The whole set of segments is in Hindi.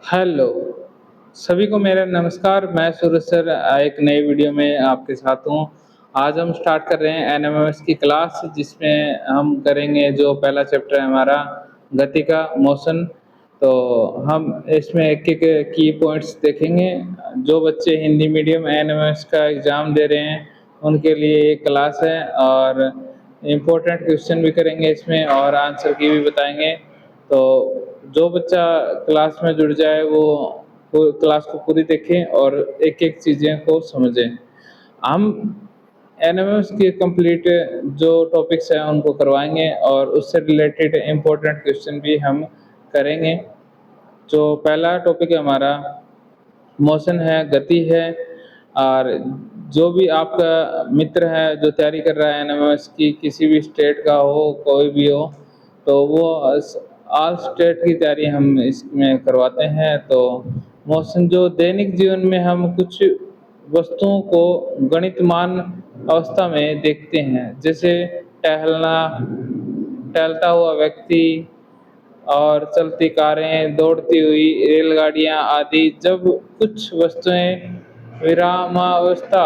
हेलो, सभी को मेरा नमस्कार। मैं सूरज सर एक नई वीडियो में आपके साथ हूँ। आज हम स्टार्ट कर रहे हैं एनएमएमएस की क्लास, जिसमें हम करेंगे जो पहला चैप्टर है हमारा गति का मोशन। तो हम इसमें एक-एक की पॉइंट्स देखेंगे। जो बच्चे हिंदी मीडियम एनएमएमएस का एग्ज़ाम दे रहे हैं, उनके लिए ये क्लास है और इम्पोर्टेंट क्वेश्चन भी करेंगे इसमें और आंसर की भी बताएँगे। तो जो बच्चा क्लास में जुड़ जाए वो क्लास को पूरी देखें और एक-एक चीज़ें को समझें। हम एनएमएस के कंप्लीट जो टॉपिक्स हैं उनको करवाएँगे और उससे रिलेटेड इम्पोर्टेंट क्वेश्चन भी हम करेंगे। जो पहला टॉपिक है हमारा मोशन है, गति है। और जो भी आपका मित्र है जो तैयारी कर रहा है एनएमएस की, किसी भी स्टेट का हो, कोई भी हो, तो वो ऑल स्टेट की तैयारी हम इसमें करवाते हैं। तो मोशन जो दैनिक जीवन में हम कुछ वस्तुओं को गणितमान अवस्था में देखते हैं, जैसे टहलना, टहलता हुआ व्यक्ति और चलती कारें, दौड़ती हुई रेलगाड़ियाँ आदि। जब कुछ वस्तुएँ विरामावस्था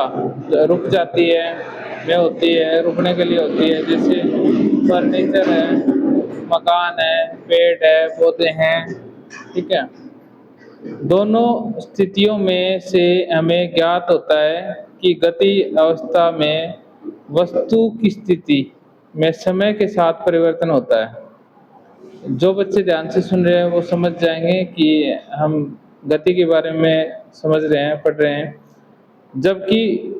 रुक जाती है, में होती है, रुकने के लिए होती है, जैसे फर्नीचर है, मकान है, पेड़ है, पौधे हैं, ठीक है? दोनों स्थितियों में से हमें ज्ञात होता है कि गति अवस्था में वस्तु की स्थिति में समय के साथ परिवर्तन होता है। जो बच्चे ध्यान से सुन रहे हैं वो समझ जाएँगे कि हम गति के बारे में समझ रहे हैं, पढ़ रहे हैं। जबकि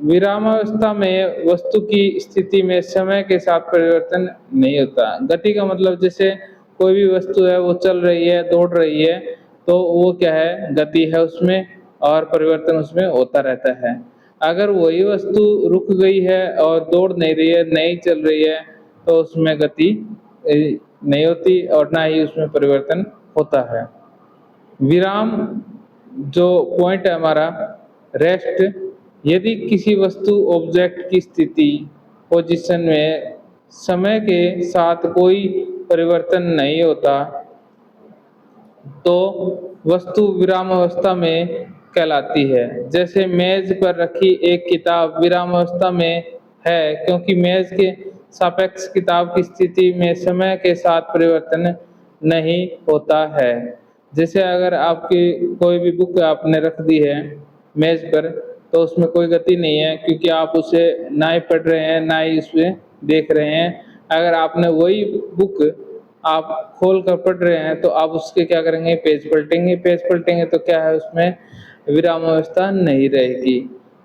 विरामावस्था में वस्तु की स्थिति में समय के साथ परिवर्तन नहीं होता। गति का मतलब जैसे कोई भी वस्तु है वो चल रही है, दौड़ रही है, तो वो क्या है, गति है उसमें और परिवर्तन उसमें होता रहता है। अगर वही वस्तु रुक गई है और दौड़ नहीं रही है, नहीं चल रही है, तो उसमें गति नहीं होती और ना ही उसमें परिवर्तन होता है। विराम जो पॉइंट है हमारा, रेस्ट, यदि किसी वस्तु ऑब्जेक्ट की स्थिति पोजीशन में समय के साथ कोई परिवर्तन नहीं होता, तो वस्तु विरामावस्था में कहलाती है। जैसे मेज पर रखी एक किताब विरामावस्था में है, क्योंकि मेज के सापेक्ष किताब की स्थिति में समय के साथ परिवर्तन नहीं होता है। जैसे अगर आपकी कोई भी बुक आपने रख दी है मेज पर, तो उसमें कोई गति नहीं है, क्योंकि आप उसे ना ही पढ़ रहे हैं, ना ही उसमें देख रहे हैं। अगर आपने वही बुक आप खोल कर पढ़ रहे हैं, तो आप उसके क्या करेंगे, पेज पलटेंगे। पेज पलटेंगे तो क्या है, उसमें विरामावस्था नहीं रहेगी।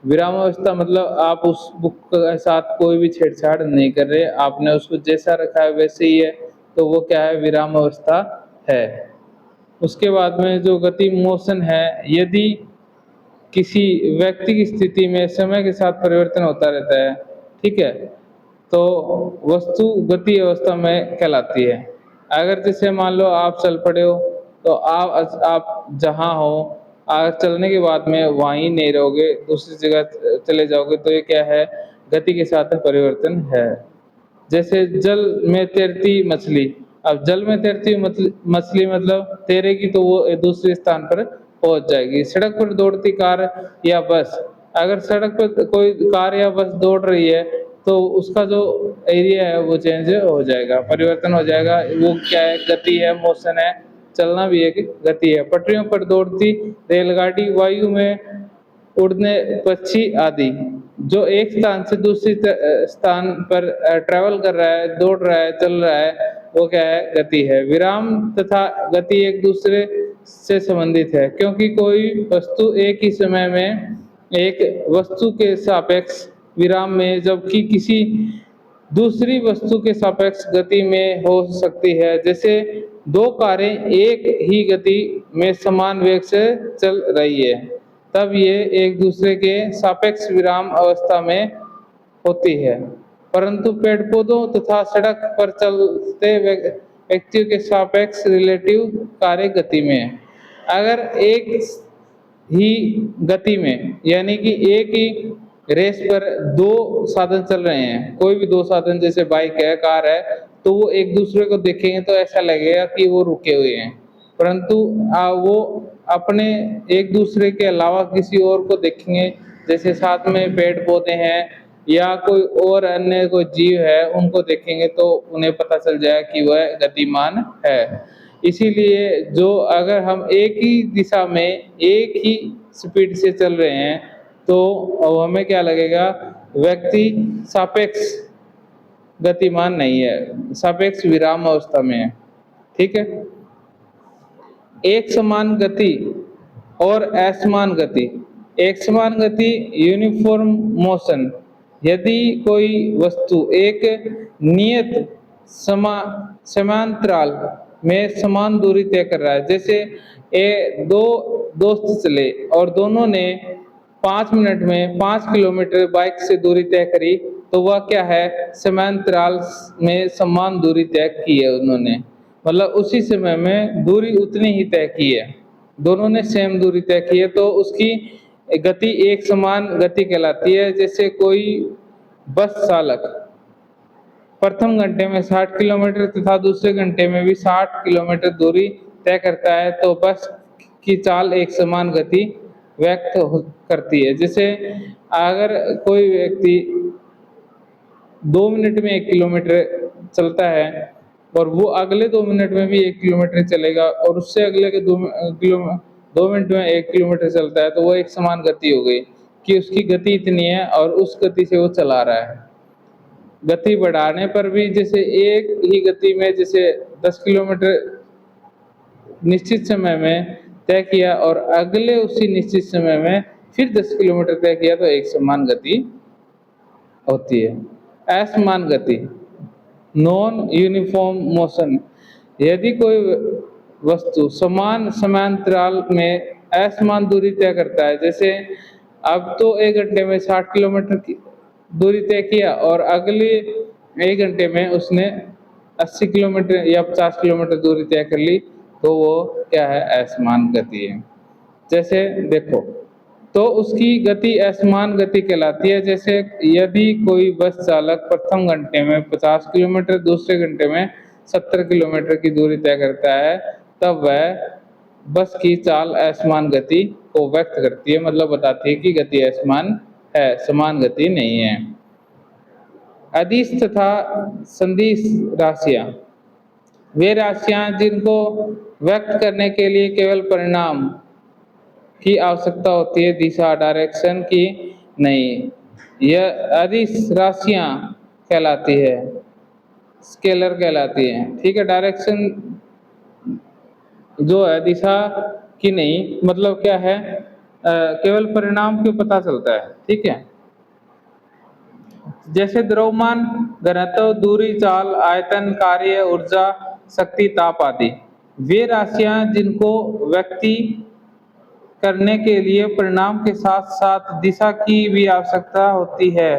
विरामावस्था मतलब आप उस बुक के साथ कोई भी छेड़छाड़ नहीं कर रहे, आपने उसको जैसा रखा है वैसे ही है, तो वो क्या है, विरामावस्था है। उसके बाद में जो गति मोशन है, यदि किसी व्यक्ति की स्थिति में समय के साथ परिवर्तन होता रहता है, ठीक है, तो वस्तु गति अवस्था में कहलाती है। अगर जैसे मान लो आप चल पड़े हो, तो आप जहाँ हो, अगर चलने के बाद में वहीं नहीं रहोगे, दूसरी जगह चले जाओगे, तो ये क्या है, गति के साथ में परिवर्तन है। जैसे जल में तैरती मछली, अब जल में तैरती हुई मछली मतलब तैरेगी तो वो दूसरे स्थान पर पहुंच जाएगी। सड़क पर दौड़ती कार या बस, अगर सड़क पर कोई कार या बस दौड़ रही है, तो उसका जो एरिया है वो चेंज हो जाएगा, परिवर्तन हो जाएगा। वो क्या है, गति है, मोशन है, चलना भी एक गति है। पटरियों पर दौड़ती रेलगाड़ी, वायु में उड़ने पक्षी आदि। जो एक स्थान से दूसरी स्थान पर ट्रैवल कर रहा है, दौड़ रहा है, चल रहा है, वो क्या है, गति है। विराम तथा गति एक दूसरे से संबंधित है, क्योंकि कोई वस्तु एक ही समय में एक वस्तु के सापेक्ष विराम में, जबकि किसी दूसरी वस्तु के सापेक्ष गति में हो सकती है। जैसे दो कारें एक ही गति में समान वेग से चल रही है, तब ये एक दूसरे के सापेक्ष विराम अवस्था में होती है। परंतु पेड़ पौधों तथा सड़क पर चलते व्यक्तियों के सापेक्ष रिलेटिव कार्य गति में है। अगर एक ही गति में, यानी कि एक ही रेस पर दो साधन चल रहे हैं, कोई भी दो साधन जैसे बाइक है, कार है, तो वो एक दूसरे को देखेंगे तो ऐसा लगेगा कि वो रुके हुए हैं। परंतु वो अपने एक दूसरे के अलावा किसी और को देखेंगे, जैसे साथ में पेड़ पौधे हैं या कोई और अन्य कोई जीव है, उनको देखेंगे तो उन्हें पता चल जाए कि वह गतिमान है। इसीलिए जो अगर हम एक ही दिशा में एक ही स्पीड से चल रहे हैं तो हमें क्या लगेगा, व्यक्ति सापेक्ष गतिमान नहीं है, सापेक्ष विराम अवस्था में है। ठीक है। एक समान गति और असमान गति। एक समान गति यूनिफॉर्म मोशन, यदि कोई वस्तु एक नियत समांतराल में समान दूरी तय कर रहा है, जैसे दो दोस्त चले और दोनों ने 5 मिनट में 5 किलोमीटर बाइक से दूरी तय करी, तो वह क्या है, समांतराल में समान दूरी तय की है उन्होंने, मतलब उसी समय में दूरी उतनी ही तय की है, दोनों ने सेम दूरी तय की है, तो उसकी गति एक समान गति कहलाती है। जैसे कोई बस चालक प्रथम घंटे में 60 किलोमीटर तथा दूसरे घंटे में भी 60 किलोमीटर दूरी तय करता है, तो बस की चाल एक समान गति व्यक्त करती है। जैसे अगर कोई व्यक्ति 2 मिनट में 1 किलोमीटर चलता है और वो अगले 2 मिनट में भी 1 किलोमीटर चलेगा और उससे अगले के 2 मिनट में 1 किलोमीटर चलता है, तो वो एक समान गति हो गई कि उसकी गति इतनी है और उस गति से वो चला रहा है। गति बढ़ाने पर भी जैसे एक ही गति में जैसे 10 किलोमीटर निश्चित समय में तय किया और अगले उसी निश्चित समय में फिर 10 किलोमीटर तय किया, तो एक समान गति होती है। असमान गति नॉन यूनिफॉर्म मोशन, यदि कोई वस्तु समान समांतराल में असमान दूरी तय करता है, जैसे अब तो 1 घंटे में 60 किलोमीटर की दूरी तय किया और अगले 1 घंटे में उसने 80 किलोमीटर या 50 किलोमीटर दूरी तय कर ली, तो वो क्या है, असमान गति है। जैसे देखो, तो उसकी गति असमान गति कहलाती है। जैसे यदि कोई बस चालक प्रथम घंटे में 50 किलोमीटर, दूसरे घंटे में 70 किलोमीटर की दूरी तय करता है, तब वह बस की चाल असमान गति को व्यक्त करती है, मतलब बताती है कि गति असमान है, समान गति नहीं है। अदिश तथा संदिश राशियां, वे राशियां जिनको व्यक्त करने के लिए केवल परिणाम की आवश्यकता होती है, दिशा डायरेक्शन की नहीं। यह अदिश राशियां कहलाती है, स्केलर कहलाती है। ठीक है। डायरेक्शन जो है दिशा की नहीं, मतलब क्या है, केवल परिणाम क्यों पता चलता है। ठीक है। जैसे द्रव्यमान, घनत्व, दूरी, चाल, आयतन, कार्य, ऊर्जा, शक्ति, ताप आदि वे राशियां जिनको व्यक्ति करने के लिए परिणाम के साथ साथ दिशा की भी आवश्यकता होती है,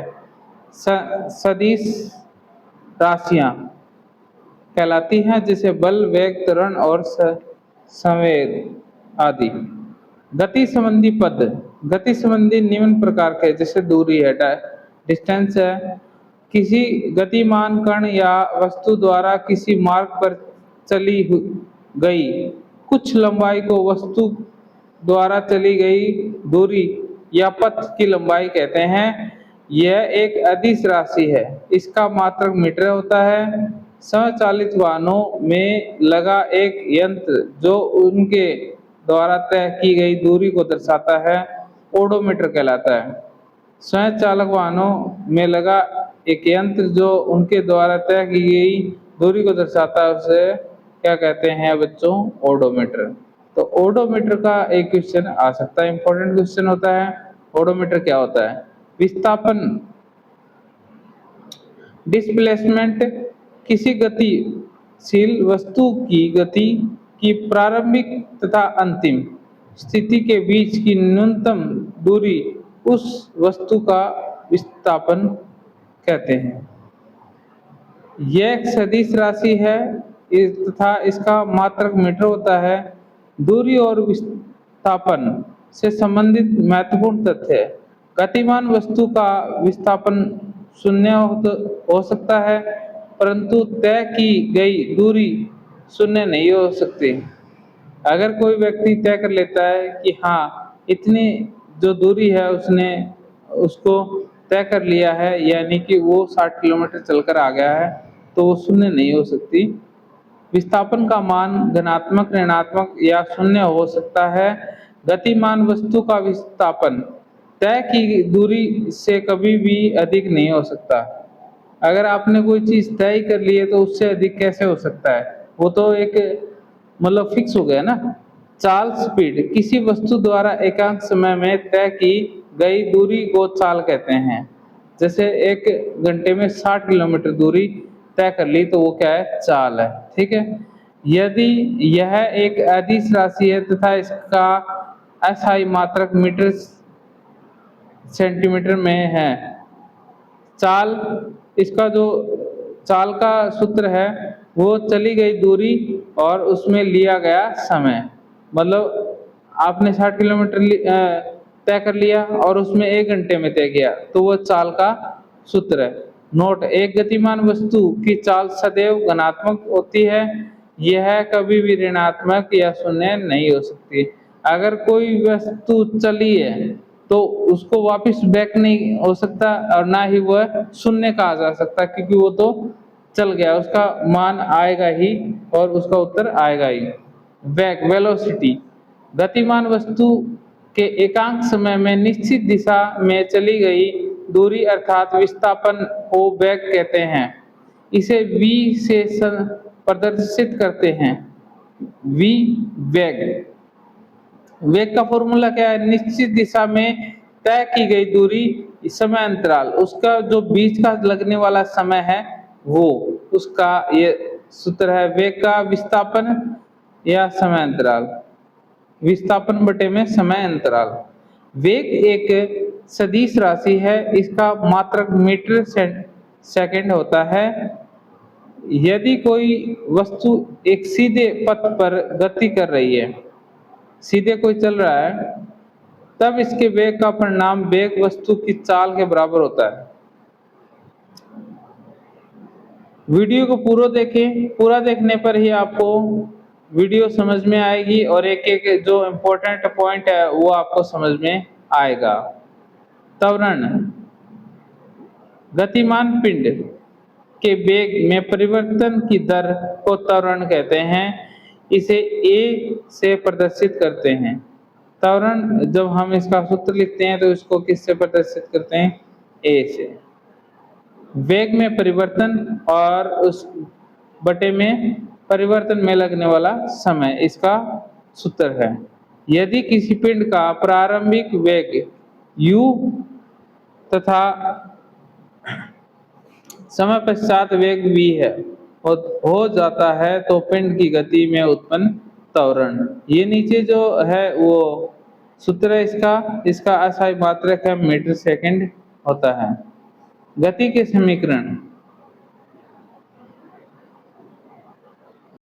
सदिश राशियां कहलाती हैं, जैसे बल, वेग, त्वरण और संवेग आदि। गति संबंधी पद, गति संबंधी निम्न प्रकार के, जैसे दूरी है, डिस्टेंस है, किसी गतिमान कण या वस्तु द्वारा किसी मार्ग पर चली गई कुछ लंबाई को वस्तु द्वारा चली गई दूरी या पथ की लंबाई कहते हैं। यह एक अदिश राशि है, इसका मात्रक मीटर होता है। स्वचालित वाहनों में लगा एक यंत्र जो उनके द्वारा तय की गई दूरी को दर्शाता है, ओडोमीटर कहलाता है। स्वयं चालक वाहनों में लगा एक यंत्र जो उनके द्वारा तय की गई दूरी को दर्शाता है, उसे क्या कहते हैं बच्चों, ओडोमीटर। तो ओडोमीटर का एक क्वेश्चन आ सकता है, इंपॉर्टेंट क्वेश्चन होता है। ओडोमीटर क्या होता है? विस्थापन, डिस्प्लेसमेंट, किसी गतिशील वस्तु की गति की प्रारंभिक तथा अंतिम स्थिति के बीच की न्यूनतम दूरी, उस वस्तु का विस्थापन कहते हैं। यह एक सदिश राशि है तथा इसका मात्रक मीटर होता है। दूरी और विस्थापन से संबंधित महत्वपूर्ण तथ्य, गतिमान वस्तु का विस्थापन शून्य हो सकता है, परंतु तय की गई दूरी शून्य नहीं हो सकती। अगर कोई व्यक्ति तय कर लेता है कि हाँ, इतनी जो दूरी है उसने उसको तय कर लिया है, यानी कि वो 60 किलोमीटर चलकर आ गया है, तो वो शून्य नहीं हो सकती। विस्थापन का मान धनात्मक, ऋणात्मक या शून्य हो सकता है। गतिमान वस्तु का विस्थापन तय की दूरी से कभी भी अधिक नहीं हो सकता। अगर आपने कोई चीज़ तय कर ली है तो उससे अधिक कैसे हो सकता है? वो तो एक मतलब फिक्स हो गया ना। चाल स्पीड किसी वस्तु द्वारा एकांक समय में तय की गई दूरी को चाल कहते हैं। जैसे 1 घंटे में 60 किलोमीटर दूरी तय कर ली तो वो क्या है? चाल है, ठीक है? यदि यह एक अदिश राशि है तथा इसका SI मात्रक मीटर सेंटीमीटर में है। चाल इसका जो चाल का सूत्र है वो चली गई दूरी और उसमें लिया गया समय। मतलब आपने 60 किलोमीटर तय कर लिया और उसमें 1 घंटे में तय किया तो वो चाल का सूत्र है। नोट: एक गतिमान वस्तु की चाल सदैव धनात्मक होती है, यह कभी भी ऋणात्मक या शून्य नहीं हो सकती। अगर कोई वस्तु चली है तो उसको वापस बैक नहीं हो सकता और ना ही वह शून्य कहा जा सकता, क्योंकि वो तो चल गया, उसका मान आएगा ही और उसका उत्तर आएगा ही। वेग वेलोसिटी गतिमान वस्तु के एकांक समय में निश्चित दिशा में चली गई दूरी अर्थात विस्थापन को वेग कहते हैं। इसे v से प्रदर्शित करते हैं। v वेग। वेग का फॉर्मूला क्या है? निश्चित दिशा में तय की गई दूरी, समय अंतराल, उसका जो बीच का लगने वाला समय है वो उसका ये सूत्र है। वेग का विस्थापन या समय अंतराल, विस्थापन बटे में समय अंतराल। वेग एक सदिश राशि है, इसका मात्रक मीटर सेकंड होता है। यदि कोई वस्तु एक सीधे पथ पर गति कर रही है, सीधे कोई चल रहा है, तब इसके वेग का परिणाम वेग वस्तु की चाल के बराबर होता है। वीडियो को पूरा देखें, पूरा देखने पर ही आपको वीडियो समझ में आएगी और एक एक जो इम्पोर्टेंट पॉइंट है वो आपको समझ में आएगा। त्वरण गतिमान पिंड के वेग में परिवर्तन की दर को त्वरण कहते हैं। इसे a से प्रदर्शित करते हैं। त्वरण जब हम इसका सूत्र लिखते हैं तो इसको किससे प्रदर्शित करते हैं? a से। वेग में परिवर्तन और उस बटे में परिवर्तन में लगने वाला समय, इसका सूत्र है। यदि किसी पिंड का प्रारंभिक वेग u तथा समय पश्चात वेग v है हो जाता है तो पिंड की गति में उत्पन्न त्वरण। ये नीचे जो है वो सूत्र है इसका SI मात्रक है मीटर सेकंड होता है। गति के समीकरण: